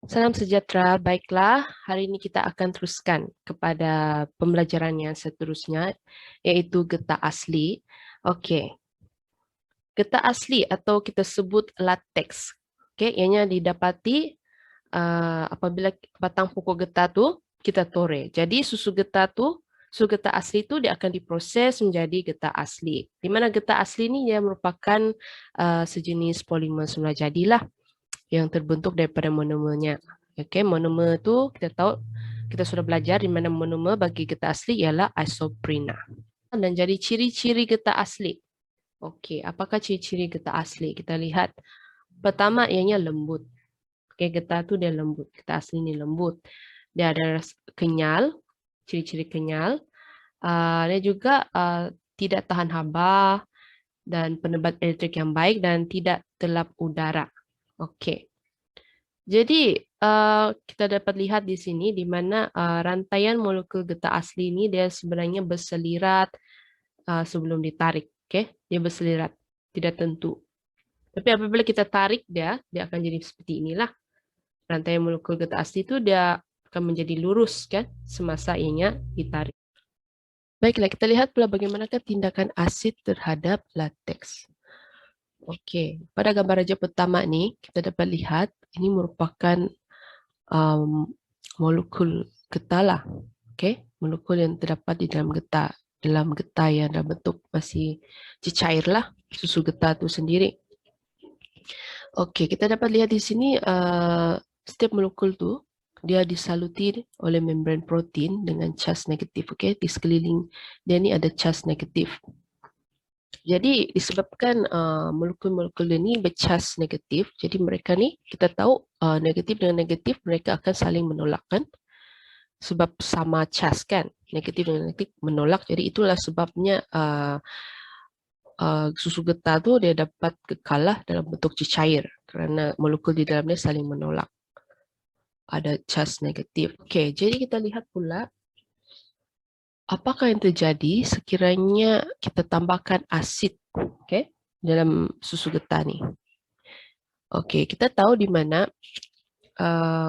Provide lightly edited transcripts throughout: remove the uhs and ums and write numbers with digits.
Salam sejahtera. Baiklah, hari ini kita akan teruskan kepada pembelajaran yang seterusnya, yaitu getah asli. Okey, getah asli atau kita sebut lateks. Okey, ianya didapati apabila batang pokok getah tu kita tore. Jadi susu getah asli tu dia akan diproses menjadi getah asli. Di mana getah asli ni dia merupakan sejenis polimer semula jadilah yang terbentuk daripada monomernya. Okey, monomer tu kita tahu, kita sudah belajar di mana monomer bagi getah asli ialah isoprena. Dan jadi ciri-ciri getah asli. Okey, apakah ciri-ciri getah asli? Kita lihat. Pertama, ianya lembut. Okey, getah tu dia lembut. Getah asli ni lembut. Dia ada kenyal, ciri-ciri kenyal. Dia juga tidak tahan haba dan penebat elektrik yang baik dan tidak terlap udara. Okey. Jadi kita dapat lihat di sini di mana rantaian molekul getah asli ini dia sebenarnya berselirat sebelum ditarik. Okay? Dia berselirat, tidak tentu. Tapi apabila kita tarik dia akan jadi seperti inilah. Rantaian molekul getah asli itu dia akan menjadi lurus kan semasa ianya ditarik. Baiklah, kita lihat pula bagaimanakah tindakan asid terhadap lateks. Okey, pada gambar raja pertama ni kita dapat lihat ini merupakan molekul getah lah. Okay? Molekul yang terdapat di dalam getah yang dalam bentuk masih cecair lah, susu getah tu sendiri. Okey, kita dapat lihat di sini setiap molekul tu dia disaluti oleh membran protein dengan charge negatif. Okay? Di sekeliling dia ni ada charge negatif. Jadi disebabkan molekul-molekul ini bercharge negatif, jadi mereka ni kita tahu negatif dengan negatif mereka akan saling menolak kan? Sebab sama charge kan, negatif dengan negatif menolak. Jadi itulah sebabnya susu getah tu dia dapat kekal lah dalam bentuk cecair kerana molekul di dalamnya saling menolak. Ada charge negatif. Okey, jadi kita lihat pula apakah yang terjadi sekiranya kita tambahkan asid, okay, dalam susu getah ni. Okey, kita tahu di mana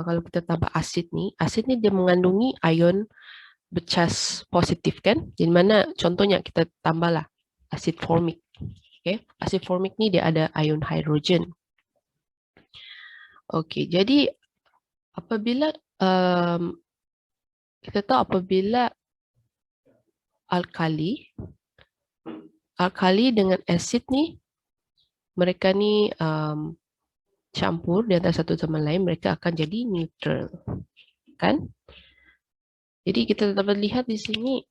kalau kita tambah asid ni dia mengandungi ion bercas positif kan? Di mana contohnya kita tambahlah asid formik. Okay, asid formik ni dia ada ion hidrogen. Okey, jadi apabila kita tahu apabila alkali dengan asid ni mereka ni campur di antara satu sama lain, mereka akan jadi neutral, kan? Jadi kita dapat lihat di sini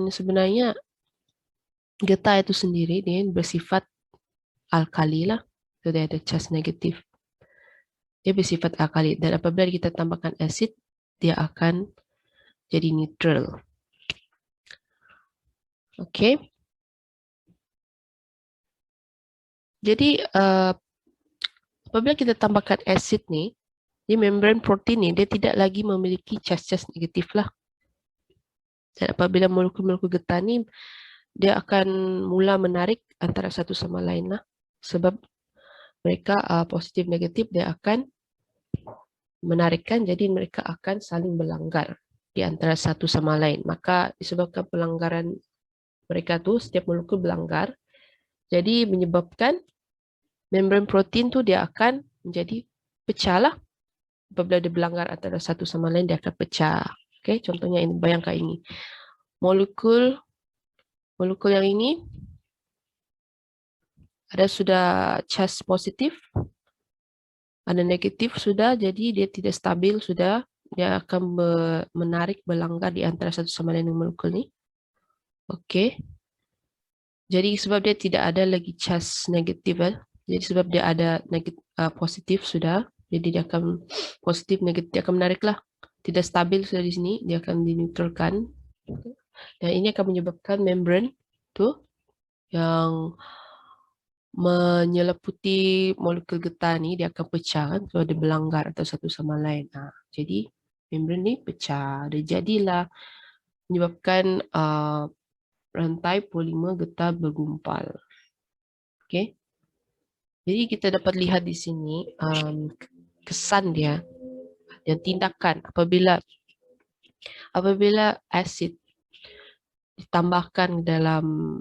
sebenarnya getah itu sendiri dia bersifat alkali lah, so dia ada charge negatif. Dia bersifat alkali dan apabila kita tambahkan asid, dia akan jadi neutral. Okey. Jadi apabila kita tambahkan asid ni, di membran protein ni dia tidak lagi memiliki charge negatif lah. Dan apabila molekul-molekul getah ni dia akan mula menarik antara satu sama lain lah. Sebab mereka positif negatif dia akan menarikkan, jadi mereka akan saling berlanggar di antara satu sama lain. Maka disebabkan pelanggaran mereka tu setiap molekul berlanggar, jadi menyebabkan membran protein tu dia akan menjadi pecah lah. Apabila dia berlanggar antara satu sama lain dia akan pecah. Okay, contohnya ini, bayangkan ini molekul yang ini ada sudah charge positif, ada negatif sudah, jadi dia tidak stabil sudah, dia akan menarik berlanggar di antara satu sama lain molekul ni. Okey. Jadi sebab dia tidak ada lagi charge negatif, jadi sebab dia ada positif sudah, jadi dia akan positif negatif dia akan menariklah. Tidak stabil sudah di sini, dia akan dineutralkan. Dan ini akan menyebabkan membran tu yang menyeliputi molekul getah ni dia akan pecah kan, kalau dia berlanggar antara satu sama lain. Jadi membran ni pecah, dia jadilah menyebabkan rantai polimer getah bergumpal. Okey. Jadi kita dapat lihat di sini kesan dia. yang tindakan apabila asid ditambahkan dalam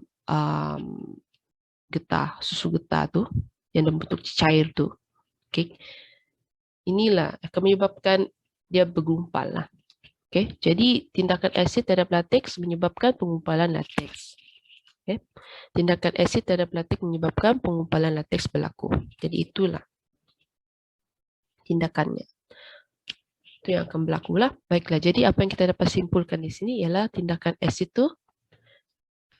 getah, susu getah tu yang berbentuk cair tu, okay, inilah akan menyebabkan dia bergumpal lah. Okay, jadi tindakan asid terhadap lateks menyebabkan penggumpalan lateks. Okay. Tindakan asid terhadap lateks menyebabkan penggumpalan lateks berlaku. Jadi itulah tindakannya. Itu yang akan berlaku lah. Baiklah, jadi apa yang kita dapat simpulkan di sini ialah tindakan asid itu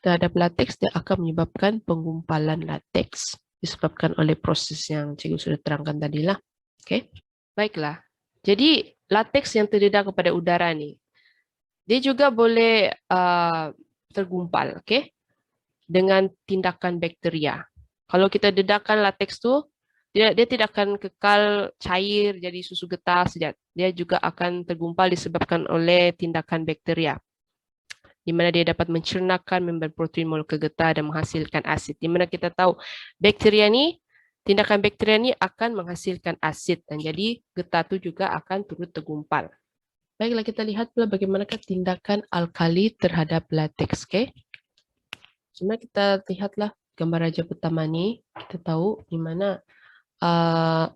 terhadap lateks dia akan menyebabkan penggumpalan lateks disebabkan oleh proses yang cikgu sudah terangkan tadi lah. Okay. Baiklah. Jadi lateks yang terdedah kepada udara ni, dia juga boleh tergumpal, okay, dengan tindakan bakteria. Kalau kita dedahkan lateks tu, dia tidak akan kekal cair jadi susu getah saja. Dia juga akan tergumpal disebabkan oleh tindakan bakteria, di mana dia dapat mencernakan member protein molekul getah dan menghasilkan asid. Di mana kita tahu tindakan bakteria ni akan menghasilkan asid dan jadi getah tu juga akan turut tergumpal. Baiklah, kita lihat pula bagaimanakah tindakan alkali terhadap lateks. Okay? Sebenarnya kita lihatlah gambar raja pertama ni, kita tahu di mana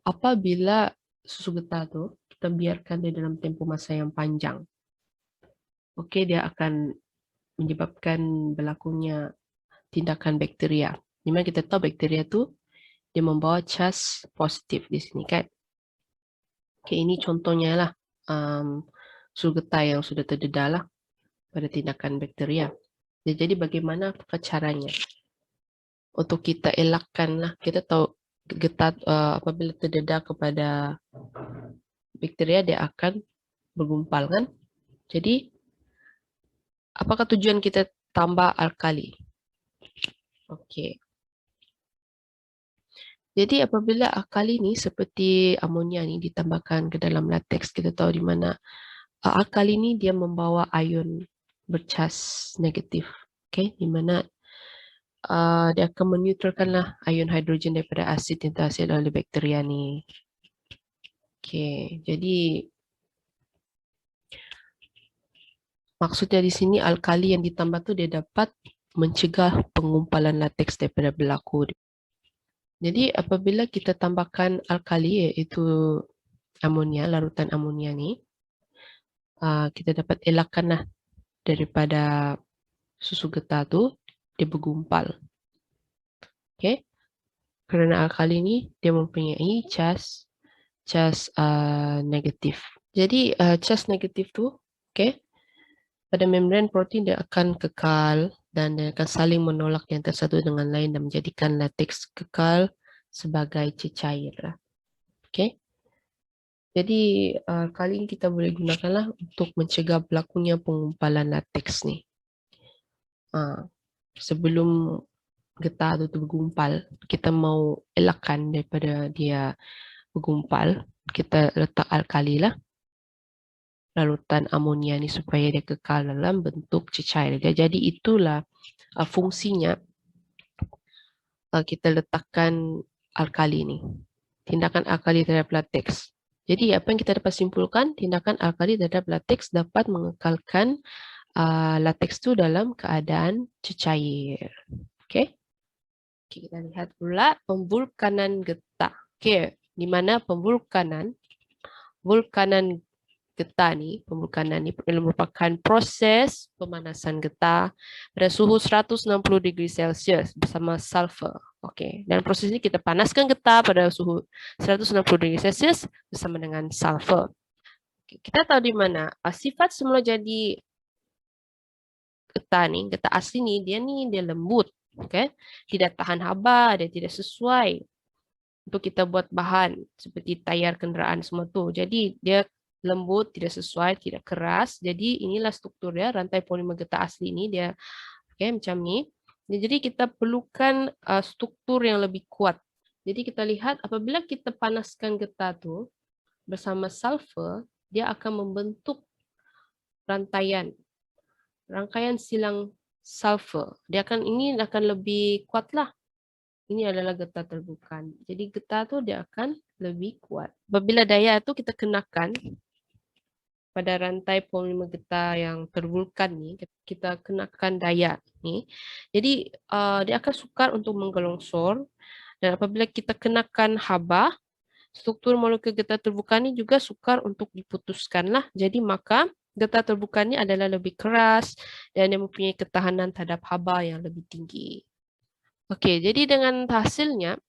apabila susu getah tu kita biarkan dia dalam tempoh masa yang panjang, okey, dia akan menyebabkan berlakunya tindakan bakteria. Di mana kita tahu bakteria tu dia membawa cas positif di sini kan. Okey, ini contohnya lah susu getah yang sudah terdedah lah pada tindakan bakteria. Jadi bagaimana caranya? Untuk kita elakkan lah, kita tahu getah apabila terdedah kepada bakteria dia akan bergumpal kan. Jadi apakah tujuan kita tambah alkali? Okey. Jadi apabila alkali ni seperti amonia ni ditambahkan ke dalam lateks, kita tahu di mana alkali ni dia membawa ion bercas negatif. Okey, di mana dia akan meneutralkanlah ion hidrogen daripada asid yang terhasil oleh bakteria ni. Okey, jadi maksudnya di sini alkali yang ditambah tu dia dapat mencegah penggumpalan lateks daripada berlaku. Jadi apabila kita tambahkan alkali iaitu amonia, larutan amonia ni, kita dapat elakkanlah daripada susu getah tu dia bergumpal. Okey. Kerana alkali ni dia mempunyai cas negatif. Jadi cas negatif tu, okey, pada membran protein dia akan kekal dan dia akan saling menolak yang satu dengan lain dan menjadikan lateks kekal sebagai cecair. Okey. Jadi kali ini kita boleh gunakanlah untuk mencegah berlakunya penggumpalan lateks ni. Sebelum getah tu bergumpal, kita mau elakkan daripada dia bergumpal, kita letak alkali lah, larutan amonia ni supaya dia kekal dalam bentuk cecair. Jadi itulah fungsinya kita letakkan alkali ni. Tindakan alkali terhadap lateks. Jadi apa yang kita dapat simpulkan, tindakan alkali terhadap lateks dapat mengekalkan lateks tu dalam keadaan cecair. Okey. Okay, kita lihat pula pemvulkanan getah. Okey, di mana pemvulkanan getah ni, pemvulkanan ni merupakan proses pemanasan getah pada suhu 160 degree Celsius bersama sulfur. Okey, dan proses ini kita panaskan getah pada suhu 160 degree Celsius bersama dengan sulfur. Okay, kita tahu di mana sifat semula jadi getah ni, getah asli ni dia lembut, okey. Tidak tahan haba, dia tidak sesuai untuk kita buat bahan seperti tayar kenderaan semua tu. Jadi dia lembut, tidak sesuai, tidak keras. Jadi inilah struktur dia, rantai polimer getah asli ini dia macam ni. Jadi kita perlukan struktur yang lebih kuat. Jadi kita lihat apabila kita panaskan getah tu bersama sulfur, dia akan membentuk rangkaian silang sulfur. Ini akan lebih kuatlah. Ini adalah getah terbuka. Jadi getah tu dia akan lebih kuat. Apabila daya tu kita kenakan pada rantai polimer getah yang tervulkan nih, kita kenakan daya nih. Jadi dia akan sukar untuk menggelongsor, dan apabila kita kenakan haba, struktur molekul getah terbuka ini juga sukar untuk diputuskan lah. Jadi maka getah terbuka ini adalah lebih keras dan yang mempunyai ketahanan terhadap haba yang lebih tinggi. Oke, jadi dengan hasilnya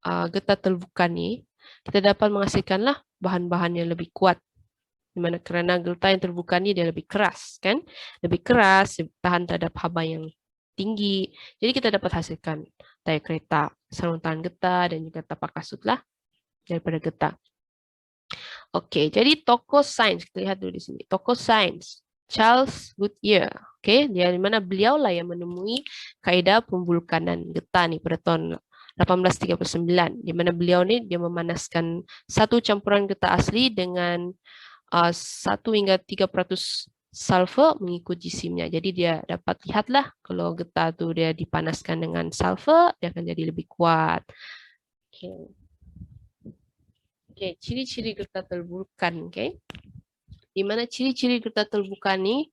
getah terbuka ini kita dapat menghasilkanlah bahan-bahan yang lebih kuat. Dimana kerana getah yang terbuka ini dia lebih keras, kan? Lebih keras, tahan terhadap haba yang tinggi. Jadi kita dapat hasilkan tayar kereta, sarung tangan getah dan juga tapak kasut lah daripada getah. Oke, jadi tokoh sains, kita lihat dulu di sini. Tokoh sains, Charles Goodyear. Oke, dia di mana beliau lah yang menemui kaidah pemvulkanan getah nih pada tahun 1839. Di mana beliau nih dia memanaskan satu campuran getah asli dengan 1 hingga 3% sulfur mengikut jisimnya. Jadi dia dapat lihatlah kalau getah tu dia dipanaskan dengan sulfur, dia akan jadi lebih kuat. Oke, ciri-ciri getah tervulkan. Oke, di mana ciri-ciri getah terbuka ni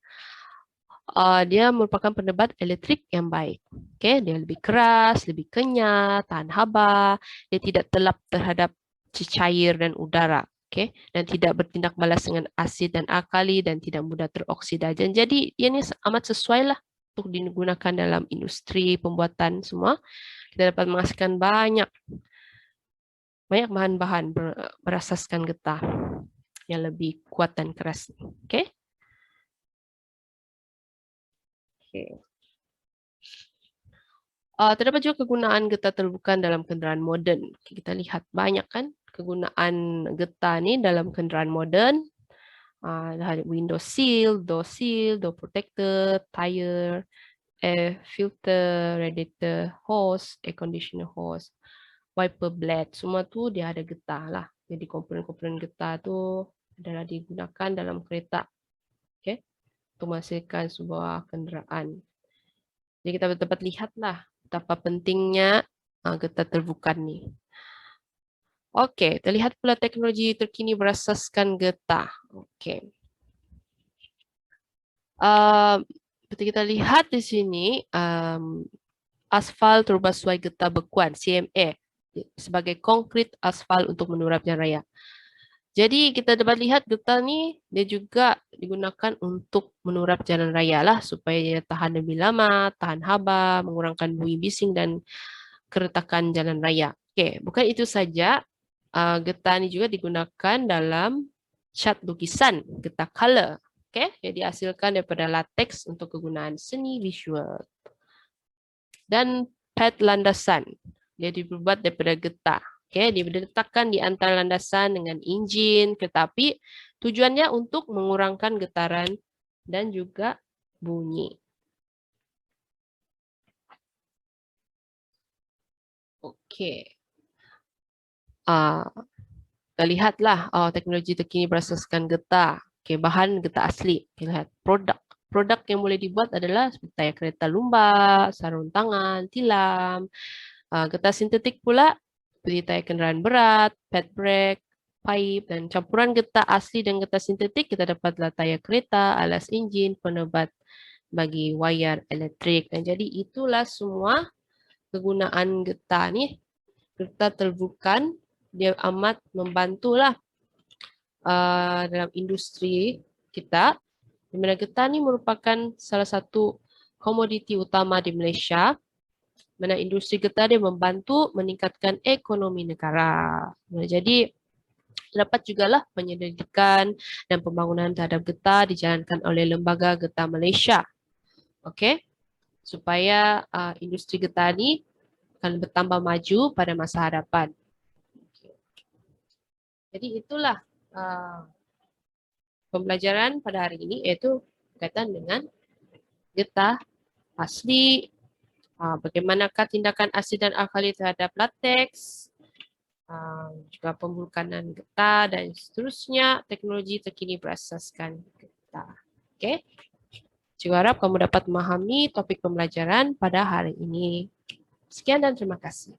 dia merupakan penebat elektrik yang baik. Oke, dia lebih keras, lebih kenyal, tahan haba, dia tidak telap terhadap cecair dan udara. Oke, dan tidak bertindak balas dengan asid dan alkali dan tidak mudah teroksida. Dan jadi dia ni amat sesuai lah untuk digunakan dalam industri pembuatan semua. Kita dapat menghasilkan banyak bahan-bahan berasaskan getah yang lebih kuat dan keras. Oke. Terdapat juga kegunaan getah terbuka dalam kenderaan moden. Kita lihat banyak kan kegunaan getah ni dalam kenderaan moden. Window seal, door protector, tire, air filter, radiator hose, air conditioner hose, wiper blade. Semua tu dia ada getah lah. Jadi komponen-komponen getah tu adalah digunakan dalam kereta. Okay? Untuk menghasilkan sebuah kenderaan. Jadi kita dapat lihatlah betapa pentingnya getah terbuka ni. Okey, terlihat pula teknologi terkini berasaskan getah. Okey. Seperti kita lihat di sini, aspal terbasuai getah bekuan, CMA, sebagai konkrit aspal untuk menurap jalan raya. Jadi kita dapat lihat getah ni dia juga digunakan untuk menurap jalan raya lah supaya dia tahan lebih lama, tahan haba, mengurangkan bunyi bising dan keretakan jalan raya. Okey, bukan itu saja, getah ni juga digunakan dalam cat lukisan, getah color. Okey, jadi dihasilkan daripada latex untuk kegunaan seni visual. Dan pad landasan, dia dibuat daripada getah. Okay, diletakkan di antara landasan dengan enjin kereta api. Tujuannya untuk mengurangkan getaran dan juga bunyi. Okey. Lihatlah teknologi terkini berasaskan getah. Okay, bahan getah asli. Okay, lihat produk. Produk yang boleh dibuat adalah tayar kereta lumba, sarung tangan, tilam. Getah sintetik pula seperti tayar kenderaan berat, pad brake, pipe dan campuran getah asli dan getah sintetik kita dapatlah tayar kereta, alas enjin, penebat bagi wayar elektrik. Dan jadi itulah semua kegunaan getah ni. Getah terbuka dia amat membantulah dalam industri kita. Di mana getah ni merupakan salah satu komoditi utama di Malaysia. Mana industri getah dia membantu meningkatkan ekonomi negara. Jadi terdapat jugalah penyelidikan dan pembangunan terhadap getah dijalankan oleh Lembaga Getah Malaysia. Okey, supaya industri getah ni akan bertambah maju pada masa hadapan. Jadi itulah pembelajaran pada hari ini, iaitu berkaitan dengan getah asli, bagaimanakah tindakan asid dan alkali terhadap latex, juga pemvulkanan getah dan seterusnya, teknologi terkini berasaskan getah. Okey. Cikgu harap kamu dapat memahami topik pembelajaran pada hari ini. Sekian dan terima kasih.